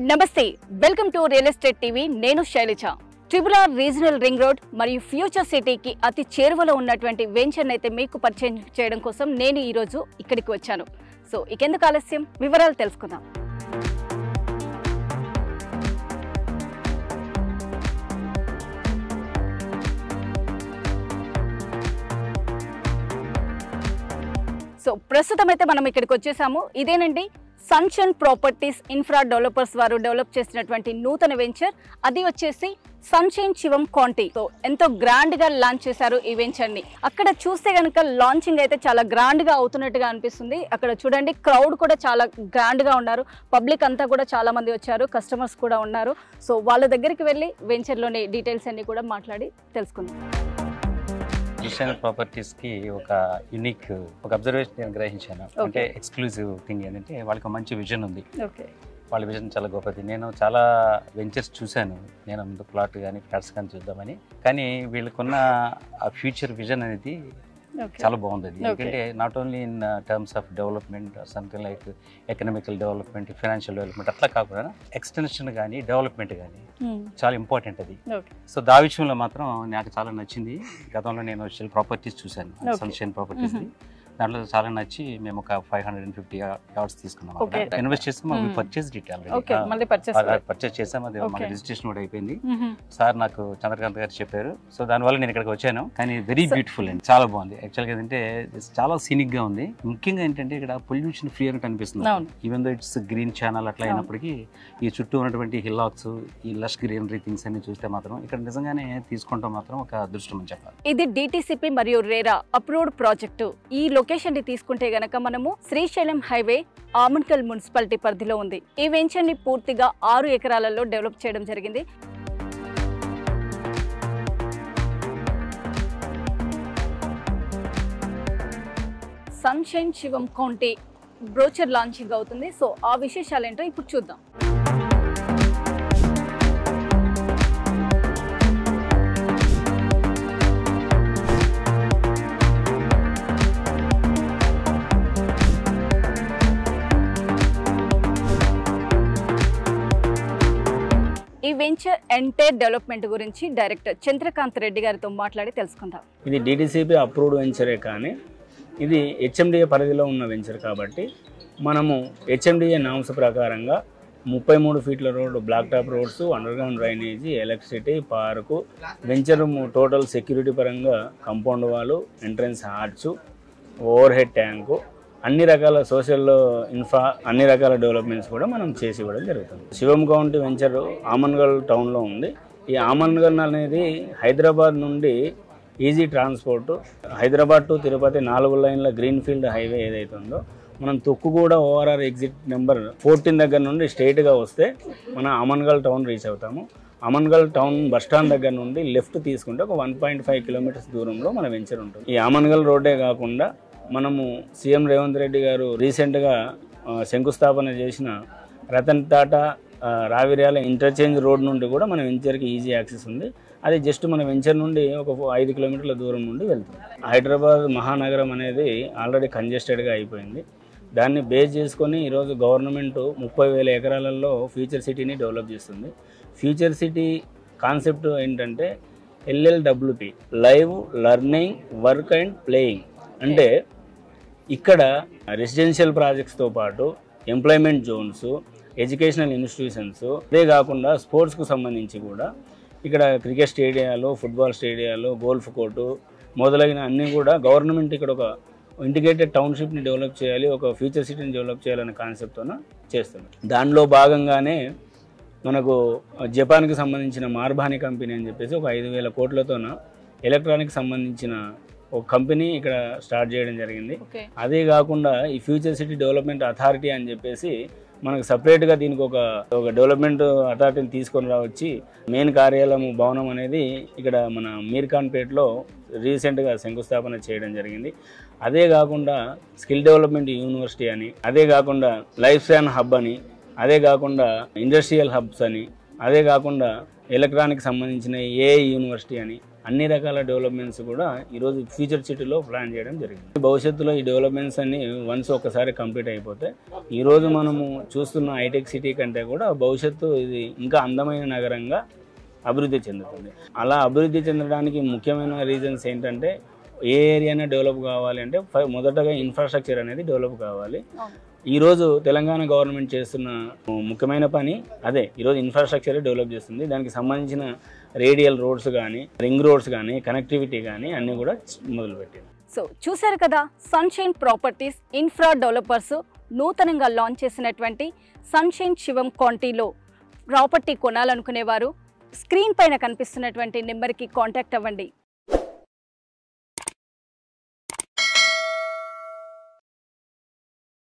నమస్తే welcome to real estate TV నేను Shailaja triple R regional ring road మరియు future సిటీకి అతి చేరువలో ఉన్నటువంటి వెంచర్ అయితే మీకు పరిచయం చేయడం కోసం నేను ఈ రోజు ఇక్కడికి వచ్చాను సో ఇకెందుకు ఆలస్యం వివరాలు తెలుసుకుందాం సో ప్రస్తుతం అయితే మనం ఇక్కడికి వచ్చేసాము ఇదేనండి సన్షైన్ ప్రాపర్టీస్ ఇన్ఫ్రా డెవలపర్స్ వారు డెవలప్ చేసినటువంటి నూతన వెంచర్ అది వచ్చేసి సన్షైన్ శివం కాంటీ సో ఎంతో గ్రాండ్ గా లాంచ్ చేశారు ఈ వెంచర్ ని అక్కడ చూస్తే గనుక లాంచింగ్ అయితే చాలా గ్రాండ్ గా అవుతున్నట్టుగా అనిపిస్తుంది అక్కడ చూడండి క్రౌడ్ కూడా చాలా గ్రాండ్ గా ఉన్నారు పబ్లిక్ అంతా కూడా చాలా మంది వచ్చారు కస్టమర్స్ కూడా ఉన్నారు సో వాళ్ళ దగ్గరికి వెళ్ళి వెంచర్ లోని డీటెయిల్స్ అన్ని కూడా మాట్లాడి తెలుసుకుందాం సన్షైన్ ప్రాపర్టీస్ కి ఒక యూనిక్ ఒక అబ్జర్వేషన్ నేను గ్రహించాను అంటే ఎక్స్క్లూజివ్ థింగ్ ఏంటంటే వాళ్ళకి మంచి విజన్ ఉంది వాళ్ళ విజన్ చాలా గొప్పది నేను చాలా వెంచర్స్ చూశాను నేను ముందు ప్లాట్ కానీ ఫ్లాట్స్ కానీ చూద్దామని కానీ వీళ్ళకున్న ఆ ఫ్యూచర్ విజన్ అనేది చాలా బాగుంది ఎందుకంటే not only in terms of development something like economical development financial development అట్లా కాకుండా ఎక్స్టెన్షన్ కానీ డెవలప్మెంట్ కానీ చాలా ఇంపార్టెంట్ అది సో దా విషయంలో మాత్రం నాకు చాలా నచ్చింది గతంలో నేను ప్రాపర్టీస్ చూశాను సన్షైన్ ప్రాపర్టీస్ దాంట్లో చాలా నచ్చి మేము ఒక 550 యార్డ్స్ తీసుకున్నాం ఇన్వెస్ట్ చేసాం పర్చేస్ పర్చేస్ చేసాం అది మాకు రిజిస్ట్రేషన్ కూడా అయిపోయింది సార్ నాకు చంద్రకాంత్ గారు చెప్పారు సో దానివల్ల నేను ఇక్కడికి వచ్చాను కానీ వెరీ బ్యూటిఫుల్ అండి చాలా బాగుంది యాక్చువల్గా ఏంటంటే చాలా సీనిక్ గా ఉంది ముఖ్యంగా ఏంటంటే ఇక్కడ పొల్యూషన్ ఫ్రీ అని కనిపిస్తుంది even though it's green channel అట్లా అయినప్పటికీ ఈ చుట్టూ ఉన్నటువంటి హిల్లాక్స్ ఈ లష్ గ్రీనరీ థింగ్స్ అన్ని చూస్తే మాత్రం ఇక్కడ నిజంగానే తీసుకుంటాం మాత్రం ఒక అదృష్టం అని చెప్పాలి ఇది డిటిసిపి మరియు రేరా అప్రూవ్డ్ ప్రాజెక్టు ఈ లొకేషన్ ని తీసుకుంటే గనక మనము శ్రీశైలం హైవే ఆమన్కల్ మున్సిపాలిటీ పరిధిలో ఉంది ఈ వెంచర్ ని పూర్తిగా 6 ఎకరాలలో డెవలప్ చేయడం జరిగింది సన్షైన్ శివం కౌంటీ బ్రోచర్ లాంచింగ్ అవుతుంది సో ఆ విశేషాలు ఏంటో ఇప్పుడు చూద్దాం ఈ వెంచర్ ఎంటైర్ డెవలప్మెంట్ గురించి డైరెక్టర్ చంద్రకాంత్ రెడ్డి గారితో మాట్లాడి తెలుసుకుందాం ఇది డిటిసిపి అప్రూవ్డ్ వెంచరే కానీ ఇది హెచ్ఎండిఏ పరిధిలో ఉన్న వెంచర్ కాబట్టి మనము హెచ్ఎండిఏ నామ్స్ ప్రకారంగా 33 ఫీట్ల road black top roads underground drainage electricity park venture total security పరంగా compound wall entrance arch overhead tank అన్ని రకాల సోషల్ ఇన్ఫ్రా అన్ని రకాల డెవలప్మెంట్స్ కూడా మనం చేసి ఇవ్వడం జరుగుతుంది శివం కౌంటీ వెంచర్ ఆమన్గల్ టౌన్లో ఉంది ఈ ఆమన్గల్ అనేది హైదరాబాద్ నుండి easy transport Hyderabad to Tirupati 4 లైన్ల గ్రీన్ ఫీల్డ్ హైవే ఏదైతే ఉందో మనం తొక్కుగూడ ఓఆర్ఆర్ ఎగ్జిట్ నెంబర్ 14 దగ్గర నుండి స్ట్రైట్గా వస్తే మన ఆమన్గల్ టౌన్ రీచ్ అవుతాము ఆమన్గల్ టౌన్ బస్టాండ్ దగ్గర నుండి లెఫ్ట్ తీసుకుంటే ఒక 1.5 కిలోమీటర్స్ దూరంలో మన వెంచర్ ఉంటుంది ఈ ఆమన్గల్ రోడ్డే కాకుండా మనము సీఎం రేవంత్ రెడ్డి గారు రీసెంట్గా శంకుస్థాపన చేసిన రతన్ టాటా రావిర్యాల ఇంటర్చేంజ్ రోడ్ నుండి కూడా మన వెంచర్కి ఈజీ యాక్సెస్ ఉంది అది జస్ట్ మన వెంచర్ నుండి ఒక 5 కిలోమీటర్ల దూరం నుండి వెళ్తుంది హైదరాబాద్ మహానగరం అనేది ఆల్రెడీ కంజెస్టెడ్గా అయిపోయింది దాన్ని బేస్ చేసుకొని ఈరోజు గవర్నమెంట్ 30,000 ఎకరాలలో ఫ్యూచర్ సిటీని డెవలప్ చేస్తుంది ఫ్యూచర్ సిటీ కాన్సెప్ట్ ఏంటంటే LLWP live learning work and playing అంటే ఇక్కడ రెసిడెన్షియల్ ప్రాజెక్ట్స్తో పాటు ఎంప్లాయ్మెంట్ జోన్స్ ఎడ్యుకేషనల్ ఇన్స్టిట్యూషన్స్ అదే కాకుండా స్పోర్ట్స్కు సంబంధించి కూడా ఇక్కడ క్రికెట్ స్టేడియాలు ఫుట్బాల్ స్టేడియాలు గోల్ఫ్ కోర్టు మొదలైన అన్నీ కూడా గవర్నమెంట్ ఇక్కడ ఒక ఇంటిగ్రేటెడ్ టౌన్షిప్ని డెవలప్ చేయాలి ఒక ఫ్యూచర్ సిటీని డెవలప్ చేయాలనే కాన్సెప్ట్తో చేస్తుంది దానిలో భాగంగానే మనకు జపాన్కి సంబంధించిన మార్బాని కంపెనీ అని చెప్పేసి ఒక 5,000 కోట్లతోన ఎలక్ట్రానిక్ సంబంధించిన ఒక కంపెనీ ఇక్కడ స్టార్ట్ చేయడం జరిగింది అదే కాకుండా ఈ ఫ్యూచర్ సిటీ డెవలప్మెంట్ అథారిటీ అని చెప్పేసి మనకు సపరేట్గా దీనికి ఒక డెవలప్మెంట్ అథారిటీని తీసుకొని రావచ్చి మెయిన్ కార్యాలయం భవనం అనేది ఇక్కడ మన మీర్ఖాన్పేటలో రీసెంట్గా శంకుస్థాపన చేయడం జరిగింది అదే కాకుండా స్కిల్ డెవలప్మెంట్ యూనివర్సిటీ అని అదే కాకుండా లైఫ్ సైన్స్ హబ్ అని అదే కాకుండా ఇండస్ట్రియల్ హబ్స్ అని అదే కాకుండా ఎలక్ట్రానిక్ సంబంధించిన ఏఐ యూనివర్సిటీ అని అన్ని రకాల డెవలప్మెంట్స్ కూడా ఈరోజు ఫ్యూచర్ సిటీలో ప్లాన్ చేయడం జరిగింది. భవిష్యత్తులో ఈ డెవలప్మెంట్స్ అన్ని వన్స్ ఒకసారి కంప్లీట్ అయిపోతే ఈరోజు మనము చూస్తున్న హైటెక్ సిటీ కంటే కూడా భవిష్యత్తు ఇది ఇంకా అందమైన నగరంగా అభివృద్ధి చెందుతుంది. అలా అభివృద్ధి చెందడానికి ముఖ్యమైన రీజన్స్ ఏంటంటే ఏ ఏరియానే డెవలప్ కావాలి అంటే మొదటగా ఇన్ఫ్రాస్ట్రక్చర్ అనేది డెవలప్ కావాలి. ఈరోజు తెలంగాణ గవర్నమెంట్ చేస్తున్న ముఖ్యమైన పని అదే. ఈరోజు ఇన్ఫ్రాస్ట్రక్చర్ డెవలప్ చేస్తుంది. దానికి సంబంధించిన రేడియల్ రోడ్స్ కానీ, రింగ్ రోడ్స్ కానీ, కనెక్టివిటీ కానీ అన్నీ కూడా మొదలుపెట్టింది. సో చూశారు కదా, సన్షైన్ ప్రాపర్టీస్ ఇన్ఫ్రా డెవలపర్స్ నూతనంగా లాంచ్ చేసినటువంటి సన్షైన్ శివం కాంటీలో ప్రాపర్టీ కొనాలనుకునేవారు స్క్రీన్ పైన కనిపిస్తున్నటువంటి నెంబర్కి కాంటాక్ట్ అవ్వండి.